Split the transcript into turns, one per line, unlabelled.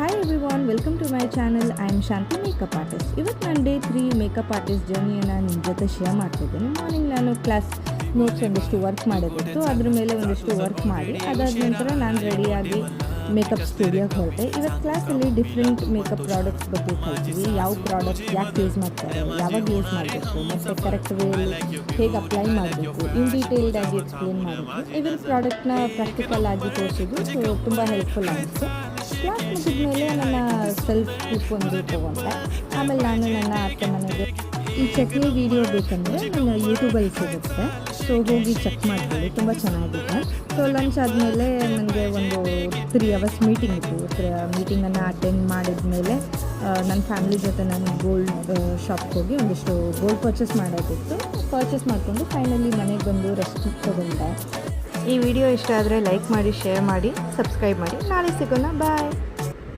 Hi everyone, welcome to my channel. I am Shanti makeup artist. ಇವತ್ತು ನಾನು day 3 makeup artist ಜರ್ನಿಯನ್ನು ನಿಮ್ಮ ಜೊತೆ share ಮಾಡ್ತಿದ್ದೀನಿ. ಮಾರ್ನಿಂಗ್ ನಾನು ಕ್ಲಾಸ್ ನೋಟ್ಸ್ ಒಂದಿಷ್ಟು ವರ್ಕ್ ಮಾಡೋದಿತ್ತು, ಅದ್ರ ಮೇಲೆ ಒಂದಿಷ್ಟು ವರ್ಕ್ ಮಾಡಿ ಅದಾದ ನಂತರ ನಾನು ರೆಡಿಯಾಗಿ ಮೇಕಪ್ ಸ್ಟುಡಿಯೋಗೆ ಹೊರಟೆ. ಇವತ್ತು ಕ್ಲಾಸಲ್ಲಿ ಡಿಫ್ರೆಂಟ್ ಮೇಕಪ್ ಪ್ರಾಡಕ್ಟ್ಸ್ ಬಗ್ಗೆ ಕಲ್ತೀವಿ. ಯಾವ ಪ್ರಾಡಕ್ಟ್ ಯಾಕೆ ಯೂಸ್ ಮಾಡ್ತಾರೆ, ಯಾವಾಗ ಯೂಸ್ ಮಾಡಬೇಕು, ಮತ್ತು ಕರೆಕ್ಟ್ ವೇಯಲ್ಲಿ ಹೇಗೆ ಅಪ್ಲೈ ಮಾಡಬೇಕು, ಇನ್ ಡೀಟೇಲ್ಡ್ ಆಗಿ ಎಕ್ಸ್ಪ್ಲೇನ್ ಮಾಡಿದ್ವಿ. ಇವನ್ ಪ್ರಾಡಕ್ಟ್ನ ಪ್ರಾಕ್ಟಿಕಲ್ ಆಗಿ ತೋರಿಸಿದ್ದು, ಸೊ ತುಂಬ ಹೆಲ್ಪ್ಫುಲ್ ಆಯಿತು. ಕ್ಲಾಸ್ ಮುಗಿದ ಮೇಲೆ ನನ್ನ ಸೆಲ್ಫ್ ಕ್ಲಿಪ್ ಒಂದು ತೊಗೊಂಡೆ. ಆಮೇಲೆ ನಾನು ನನ್ನ ಅತ್ತೆ ಮನೆಗೆ ಈ ಚಟ್ನಿ ವೀಡಿಯೋ ಬೇಕಂದರೆ ನನ್ನ ಯೂಟ್ಯೂಬಲ್ಲಿ ಸಿಗುತ್ತೆ, ಸೊ ಹೋಗಿ ಚೆಕ್ ಮಾಡ್ಕೊಳ್ಳಿ, ತುಂಬ ಚೆನ್ನಾಗಿದೆ. ಸೊ ಲಂಚ್ ಆದಮೇಲೆ ನನಗೆ ಒಂದು 3 ಅವರ್ಸ್ ಮೀಟಿಂಗ್ ಇತ್ತು. ಮೀಟಿಂಗನ್ನು ಅಟೆಂಡ್ ಮಾಡಿದ ಮೇಲೆ ನನ್ನ ಫ್ಯಾಮಿಲಿ ಜೊತೆ ನಾನು ಗೋಲ್ಡ್ ಶಾಪ್ಗೆ ಹೋಗಿ ಒಂದಿಷ್ಟು ಗೋಲ್ಡ್ ಪರ್ಚೇಸ್ ಮಾಡೋದಿತ್ತು. ಪರ್ಚೇಸ್ ಮಾಡಿಕೊಂಡು ಫೈನಲಿ ಮನೆಗೆ ಬಂದು ರೆಸ್ಟ್ ತೊಗೊಂಡೆ. ಈ ವಿಡಿಯೋ ಇಷ್ಟ ಆದರೆ ಲೈಕ್ ಮಾಡಿ, ಶೇರ್ ಮಾಡಿ, ಸಬ್ಸ್ಕ್ರೈಬ್ ಮಾಡಿ. ನಾಳೆ ಸಿಗೋಣ, ಬಾಯ್.